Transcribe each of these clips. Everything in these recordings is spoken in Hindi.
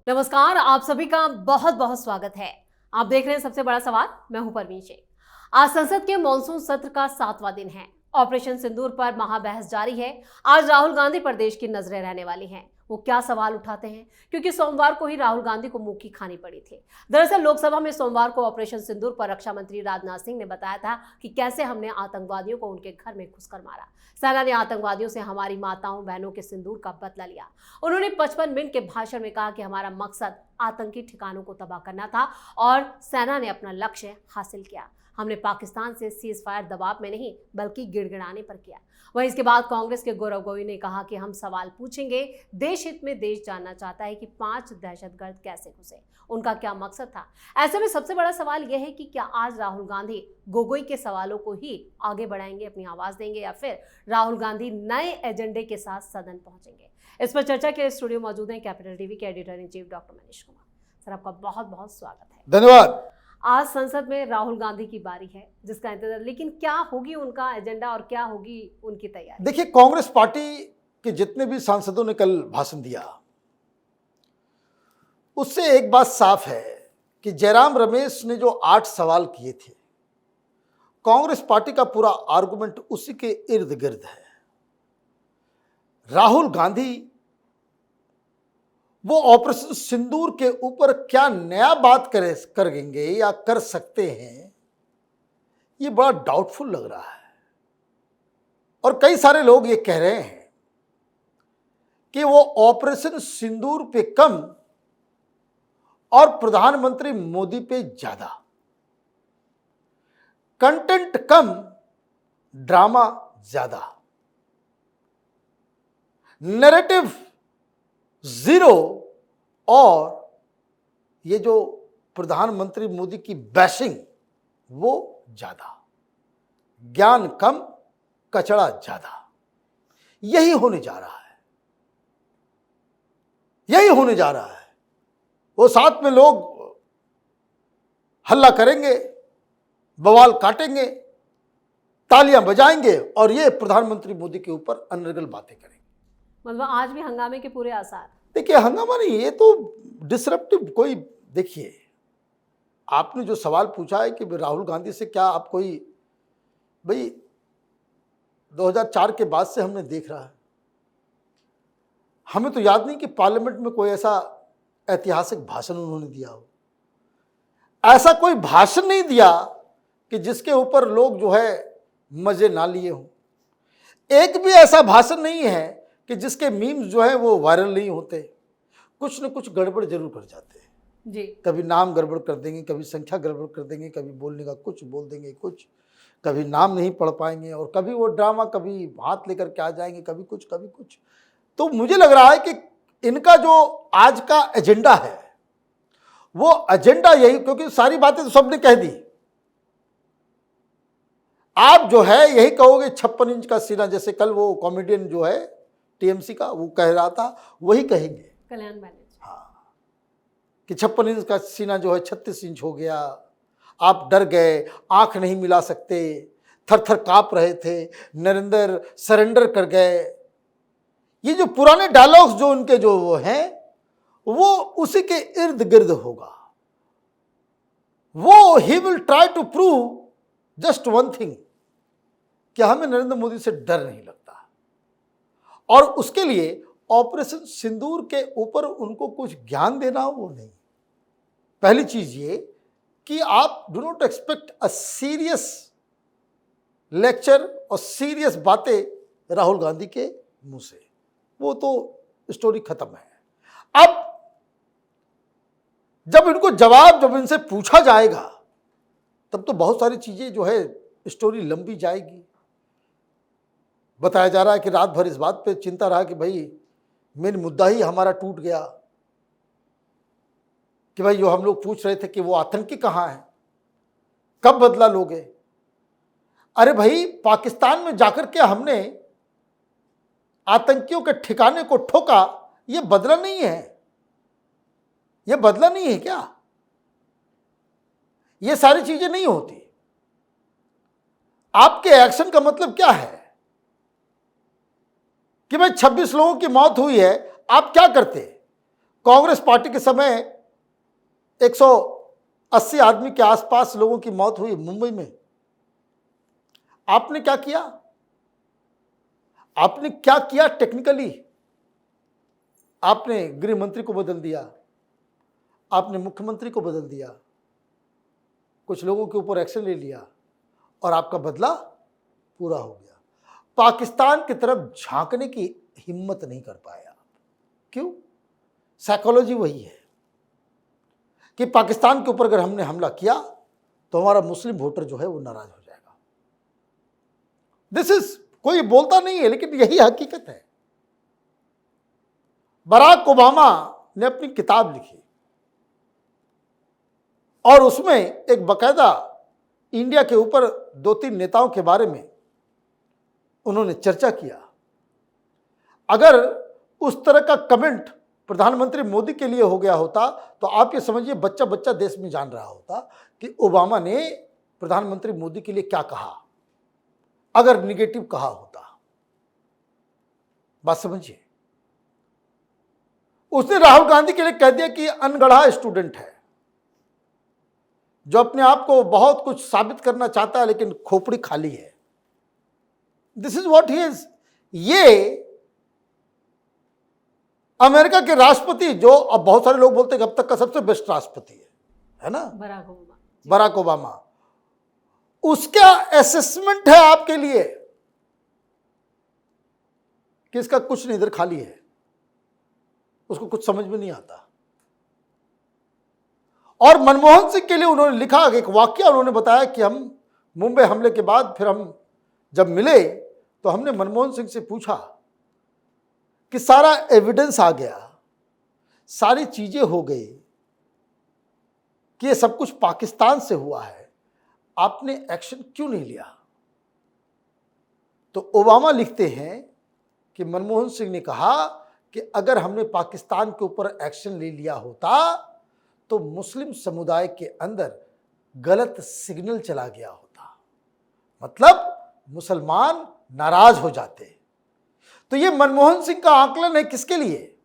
नमस्कार, आप सभी का बहुत बहुत स्वागत है। आप देख रहे हैं सबसे बड़ा सवाल। मैं हूं परवीन शेख। आज संसद के मॉनसून सत्र का 7वां दिन है। ऑपरेशन सिंदूर पर महाबहस जारी है। आज राहुल गांधी पर देश की नजरें रहने वाली हैं। वो क्या सवाल उठाते हैं, क्योंकि सोमवार को ही राहुल गांधी को मुंह की खानी पड़ी थी। दरअसल लोकसभा में सोमवार को ऑपरेशन सिंदूर पर रक्षा मंत्री राजनाथ सिंह ने बताया था कि कैसे हमने आतंकवादियों को उनके घर में घुसकर मारा। सेना ने आतंकवादियों से हमारी माताओं बहनों के सिंदूर का बदला लिया। उन्होंने 55 मिनट के भाषण में कहा कि हमारा मकसद आतंकी ठिकानों को तबाह करना था और सेना ने अपना लक्ष्य हासिल किया। हमने पाकिस्तान से सीज फायर दबाव में नहीं बल्कि गिड़गिड़ाने पर किया। वहीं इसके बाद कांग्रेस के गौरव गोगोई ने कहा कि हम सवाल पूछेंगे। देश हित में देश जानना चाहता है कि 5 दहशतगर्द कैसे घुसे, उनका क्या मकसद था। ऐसे में सबसे बड़ा सवाल यह है कि क्या आज राहुल गांधी गोगोई के सवालों को ही आगे बढ़ाएंगे, अपनी आवाज देंगे, या फिर राहुल गांधी नए एजेंडे के साथ सदन पहुंचेंगे। इस पर चर्चा के लिए स्टूडियो मौजूद हैं कैपिटल टीवी के editor in chief doctor Manish Kumar. Sir, आपका बहुत बहुत स्वागत है। धन्यवाद। आज संसद में राहुल गांधी की बारी है जिसका इंतजार, लेकिन क्या होगी उनका एजेंडा और क्या होगी उनकी तैयारी। देखिए, कांग्रेस पार्टी के जितने भी सांसदों ने कल भाषण दिया उससे एक बात साफ है कि जयराम रमेश ने जो 8 सवाल किए थे, कांग्रेस पार्टी का पूरा आर्गुमेंट उसी के इर्द गिर्द है। राहुल गांधी वो ऑपरेशन सिंदूर के ऊपर क्या नया बात करेंगे या कर सकते हैं, ये बड़ा डाउटफुल लग रहा है। और कई सारे लोग ये कह रहे हैं कि वो ऑपरेशन सिंदूर पे कम और प्रधानमंत्री मोदी पे ज्यादा, कंटेंट कम ड्रामा ज्यादा, नैरेटिव जीरो, और ये जो प्रधानमंत्री मोदी की बैशिंग वो ज्यादा, ज्ञान कम कचड़ा ज्यादा। यही होने जा रहा है, यही होने जा रहा है। वो साथ में लोग हल्ला करेंगे, बवाल काटेंगे, तालियां बजाएंगे और ये प्रधानमंत्री मोदी के ऊपर अनर्गल बातें करेंगे। मतलब आज भी हंगामे के पूरे आसार। देखिए, हंगामा नहीं, ये तो डिसरप्टिव कोई। देखिए, आपने जो सवाल पूछा है कि राहुल गांधी से क्या आप कोई, भाई 2004 के बाद से हमने देख रहा है, हमें तो याद नहीं कि पार्लियामेंट में कोई ऐसा ऐतिहासिक भाषण उन्होंने दिया हो। ऐसा कोई भाषण नहीं दिया कि जिसके ऊपर लोग जो है मजे ना लिए हों। एक भी ऐसा भाषण नहीं है कि जिसके मीम्स जो है वो वायरल नहीं होते। कुछ न कुछ गड़बड़ जरूर कर जाते हैं जी। कभी नाम गड़बड़ कर देंगे, कभी संख्या गड़बड़ कर देंगे, कभी बोलने का कुछ बोल देंगे कुछ, कभी नाम नहीं पढ़ पाएंगे, और कभी वो ड्रामा, कभी हाथ लेकर के आ जाएंगे, कभी कुछ कभी कुछ। तो मुझे लग रहा है कि इनका जो आज का एजेंडा है वो एजेंडा यही, क्योंकि सारी बातें तो सबने कह दी। आप जो है यही कहोगे 56 इंच का सीना, जैसे कल वो कॉमेडियन जो है टीएमसी का वो कह रहा था, वही कहेंगे कल्याण बैनर्जी। हाँ, कि 56 इंच का सीना जो है 36 इंच हो गया। आप डर गए, आंख नहीं मिला सकते, थर थर कांप रहे थे, नरेंद्र सरेंडर कर गए। ये जो पुराने डायलॉग्स जो उनके जो वो हैं, वो उसी के इर्द गिर्द होगा। वो ही will try to prove just one thing, कि हमें नरेंद्र मोदी से डर नहीं लगता। और उसके लिए ऑपरेशन सिंदूर के ऊपर उनको कुछ ज्ञान देना हो वो नहीं। पहली चीज ये कि आप do not expect a serious lecture और सीरियस बातें राहुल गांधी के मुंह से, वो तो स्टोरी खत्म है। अब जब इनको जवाब, जब इनसे पूछा जाएगा, तब तो बहुत सारी चीजें जो है स्टोरी लंबी जाएगी। बताया जा रहा है कि रात भर इस बात पे चिंता रहा कि भाई मेन मुद्दा ही हमारा टूट गया, कि भाई जो हम लोग पूछ रहे थे कि वो आतंकी कहां है, कब बदला लोगे। अरे भाई, पाकिस्तान में जाकर के हमने आतंकियों के ठिकाने को ठोका, ये बदला नहीं है, ये बदला नहीं है क्या? ये सारी चीजें नहीं होती। आपके एक्शन का मतलब क्या है कि भाई 26 लोगों की मौत हुई है, आप क्या करते? कांग्रेस पार्टी के समय 180 आदमी के आसपास लोगों की मौत हुई मुंबई में। आपने क्या किया? आपने क्या किया टेक्निकली? आपने गृह मंत्री को बदल दिया, आपने मुख्यमंत्री को बदल दिया, कुछ लोगों के ऊपर एक्शन ले लिया और आपका बदला पूरा हो गया। पाकिस्तान की तरफ झांकने की हिम्मत नहीं कर पाए आप। क्यों? साइकोलॉजी वही है कि पाकिस्तान के ऊपर अगर हमने हमला किया तो हमारा मुस्लिम वोटर जो है वो नाराज हो जाएगा। दिस इज, कोई बोलता नहीं है लेकिन यही हकीकत है। बराक ओबामा ने अपनी किताब लिखी और उसमें एक बकायदा इंडिया के ऊपर 2-3 नेताओं के बारे में उन्होंने चर्चा किया। अगर उस तरह का कमेंट प्रधानमंत्री मोदी के लिए हो गया होता तो आप ये समझिए बच्चा बच्चा देश में जान रहा होता कि ओबामा ने प्रधानमंत्री मोदी के लिए क्या कहा, अगर निगेटिव कहा होता। बात समझिए। उसने राहुल गांधी के लिए कह दिया कि अनगढ़ा स्टूडेंट है, जो अपने आप को बहुत कुछ साबित करना चाहता है लेकिन खोपड़ी खाली है। This is what he is. ये अमेरिका के राष्ट्रपति, जो अब बहुत सारे लोग बोलते हैं कि अब तक का सबसे बेस्ट राष्ट्रपति है ना, बराक ओबामा, उसका असेसमेंट है आपके लिए कि इसका कुछ नहीं, इधर खाली है, उसको कुछ समझ में नहीं आता। और मनमोहन सिंह के लिए उन्होंने लिखा, एक वाकया उन्होंने बताया कि हम मुंबई हमले के बाद फिर हम जब मिले तो हमने मनमोहन सिंह से पूछा कि सारा एविडेंस आ गया, सारी चीजें हो गई कि ये सब कुछ पाकिस्तान से हुआ है, आपने एक्शन क्यों नहीं लिया? तो ओबामा लिखते हैं कि मनमोहन सिंह ने कहा कि अगर हमने पाकिस्तान के ऊपर एक्शन ले लिया होता तो मुस्लिम समुदाय के अंदर गलत सिग्नल चला गया होता, मतलब मुसलमान नाराज हो जाते। तो ये मनमोहन सिंह का आकलन है किसके लिए?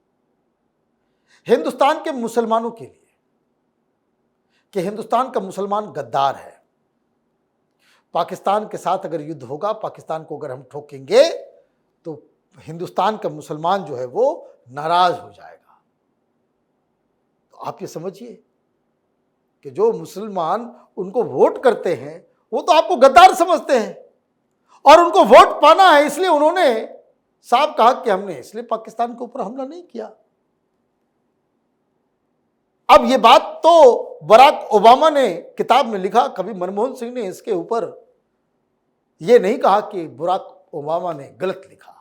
हिंदुस्तान के मुसलमानों के लिए, कि हिंदुस्तान का मुसलमान गद्दार है। पाकिस्तान के साथ अगर युद्ध होगा, पाकिस्तान को अगर हम ठोकेंगे तो हिंदुस्तान का मुसलमान जो है वो नाराज हो जाएगा। तो आप ये समझिए कि जो मुसलमान उनको वोट करते हैं वो तो आपको गद्दार समझते हैं, और उनको वोट पाना है इसलिए उन्होंने साफ कहा कि हमने इसलिए पाकिस्तान के ऊपर हमला नहीं किया। अब ये बात तो बराक ओबामा ने किताब में लिखा, कभी मनमोहन सिंह ने इसके ऊपर ये नहीं कहा कि बराक ओबामा ने गलत लिखा।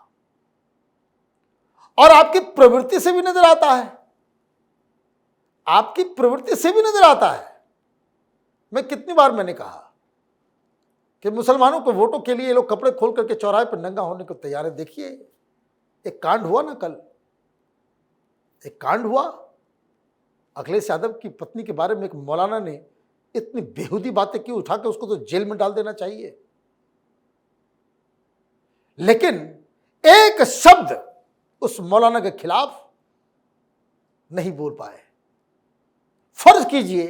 और आपकी प्रवृत्ति से भी नजर आता है, आपकी प्रवृत्ति से भी नजर आता है। मैं कितनी बार मैंने कहा कि मुसलमानों को वोटों के लिए ये लोग कपड़े खोल करके चौराहे पर नंगा होने को तैयार है। देखिए एक कांड हुआ ना कल, एक कांड हुआ अखिलेश यादव की पत्नी के बारे में, एक मौलाना ने इतनी बेहुदी बातें की, उठा के उसको तो जेल में डाल देना चाहिए। लेकिन एक शब्द उस मौलाना के खिलाफ नहीं बोल पाए। फर्ज कीजिए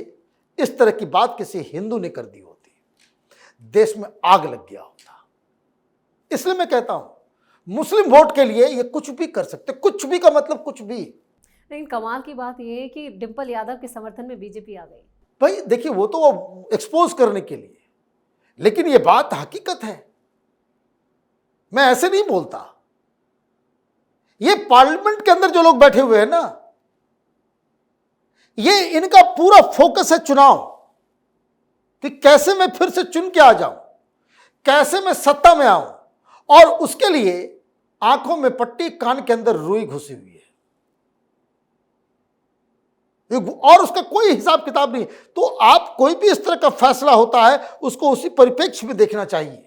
इस तरह की बात किसी हिंदू ने कर दी होती, देश में आग लग गया होता। इसलिए मैं कहता हूं मुस्लिम वोट के लिए ये कुछ भी कर सकते, कुछ भी का मतलब कुछ भी। लेकिन कमाल की बात यह है कि डिंपल यादव के समर्थन में बीजेपी आ गई। भाई देखिए वो तो एक्सपोज करने के लिए, लेकिन ये बात हकीकत है, मैं ऐसे नहीं बोलता। ये पार्लियामेंट के अंदर जो लोग बैठे हुए हैं ना, ये इनका पूरा फोकस है चुनाव, कि कैसे मैं फिर से चुन के आ जाऊं, कैसे मैं सत्ता में आऊं, और उसके लिए आंखों में पट्टी, कान के अंदर रुई घुसी हुई है, और उसका कोई हिसाब किताब नहीं। तो आप कोई भी इस तरह का फैसला होता है उसको उसी परिप्रेक्ष्य में देखना चाहिए।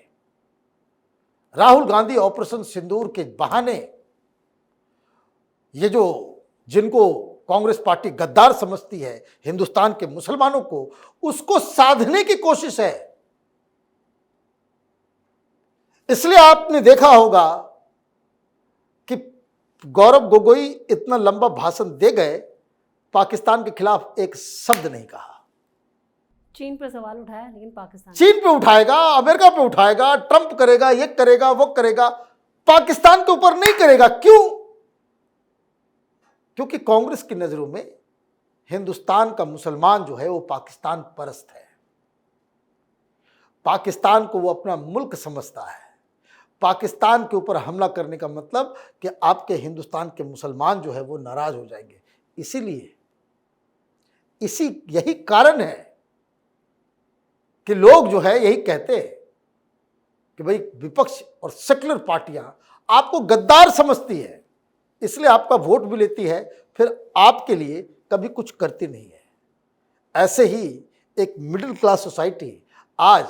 राहुल गांधी ऑपरेशन सिंदूर के बहाने ये जो जिनको कांग्रेस पार्टी गद्दार समझती है हिंदुस्तान के मुसलमानों को, उसको साधने की कोशिश है। इसलिए आपने देखा होगा कि गौरव गोगोई इतना लंबा भाषण दे गए पाकिस्तान के खिलाफ एक शब्द नहीं कहा। चीन पर सवाल उठाया, लेकिन पाकिस्तान चीन पे उठाएगा, अमेरिका पे उठाएगा, ट्रंप करेगा, ये करेगा, वो करेगा, पाकिस्तान के ऊपर नहीं करेगा। क्यों? क्योंकि कांग्रेस की नजरों में हिंदुस्तान का मुसलमान जो है वो पाकिस्तान परस्त है। पाकिस्तान को वो अपना मुल्क समझता है। पाकिस्तान के ऊपर हमला करने का मतलब कि आपके हिंदुस्तान के मुसलमान जो है वो नाराज हो जाएंगे। इसीलिए यही कारण है कि लोग जो है यही कहते हैं कि भाई विपक्ष और सेक्युलर पार्टियां आपको गद्दार समझती है, इसलिए आपका वोट भी लेती है, फिर आपके लिए कभी कुछ करती नहीं है। ऐसे ही एक मिडिल क्लास सोसाइटी आज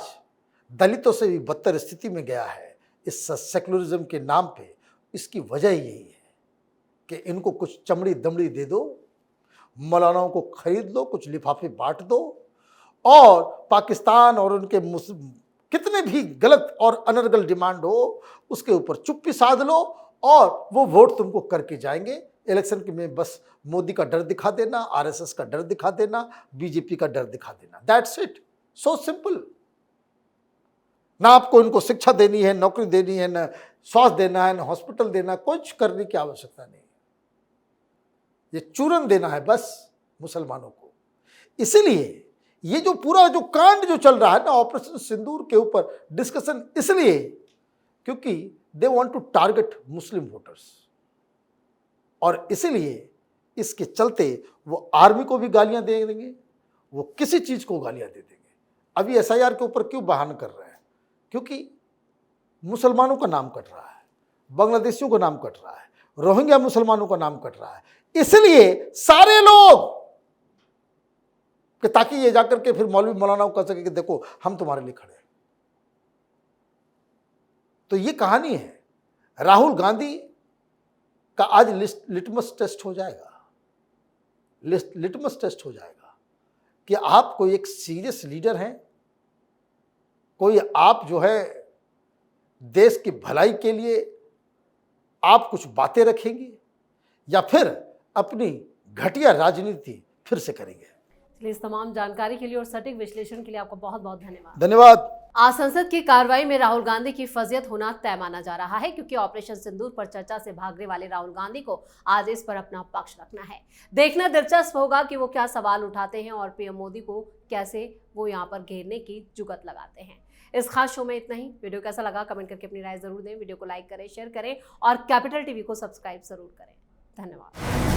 दलितों से भी बदतर स्थिति में गया है इस सेक्युलरिज्म के नाम पे। इसकी वजह यही है कि इनको कुछ चमड़ी दमड़ी दे दो, मौलानाओं को खरीद लो, कुछ लिफाफे बांट दो, और पाकिस्तान और उनके कितने भी गलत और अनर्गल डिमांड हो उसके ऊपर चुप्पी साध लो, और वो वोट तुमको करके जाएंगे। इलेक्शन के में बस मोदी का डर दिखा देना, आरएसएस का डर दिखा देना, बीजेपी का डर दिखा देना, दैट्स इट। So simple. ना आपको इनको शिक्षा देनी है, नौकरी देनी है, ना स्वास्थ्य देना है, ना हॉस्पिटल देना, कुछ करने की आवश्यकता नहीं। ये चूरन देना है बस मुसलमानों को। इसीलिए ये जो पूरा जो कांड जो चल रहा है ना ऑपरेशन सिंदूर के ऊपर डिस्कशन, इसलिए क्योंकि they want to target Muslim voters, और इसीलिए इसके चलते वो आर्मी को भी गालियां दे देंगे, वो किसी चीज को गालियां दे देंगे। अभी एसआईआर के ऊपर क्यों बहाना कर रहे हैं? क्योंकि मुसलमानों का नाम कट रहा है, बांग्लादेशियों का नाम कट रहा है, रोहिंग्या मुसलमानों का नाम कट रहा है, इसलिए सारे लोग कि ताकि ये जाकर के फिर मौलवी मौलाना को कह सके कि देखो हम तुम्हारे लिए खड़े हैं। तो ये कहानी है। राहुल गांधी का आज लिटमस टेस्ट हो जाएगा, लिटमस टेस्ट हो जाएगा कि आप कोई एक सीरियस लीडर हैं, कोई आप जो है देश की भलाई के लिए आप कुछ बातें रखेंगे, या फिर अपनी घटिया राजनीति फिर से करेंगे। इस तमाम जानकारी के लिए और सटीक विश्लेषण के लिए आपका बहुत बहुत धन्यवाद। धन्यवाद। आज संसद की कार्रवाई में राहुल गांधी की फजीयत होना तय माना जा रहा है, क्योंकि ऑपरेशन सिंदूर पर चर्चा से भागने वाले राहुल गांधी को आज इस पर अपना पक्ष रखना है। देखना दिलचस्प होगा कि वो क्या सवाल उठाते हैं और पीएम मोदी को कैसे वो यहाँ पर घेरने की जुगत लगाते हैं। इस खास शो में इतना ही। वीडियो कैसा लगा कमेंट करके अपनी राय जरूर दें। वीडियो को लाइक करें, शेयर करें और कैपिटल टीवी को सब्सक्राइब जरूर करें। धन्यवाद।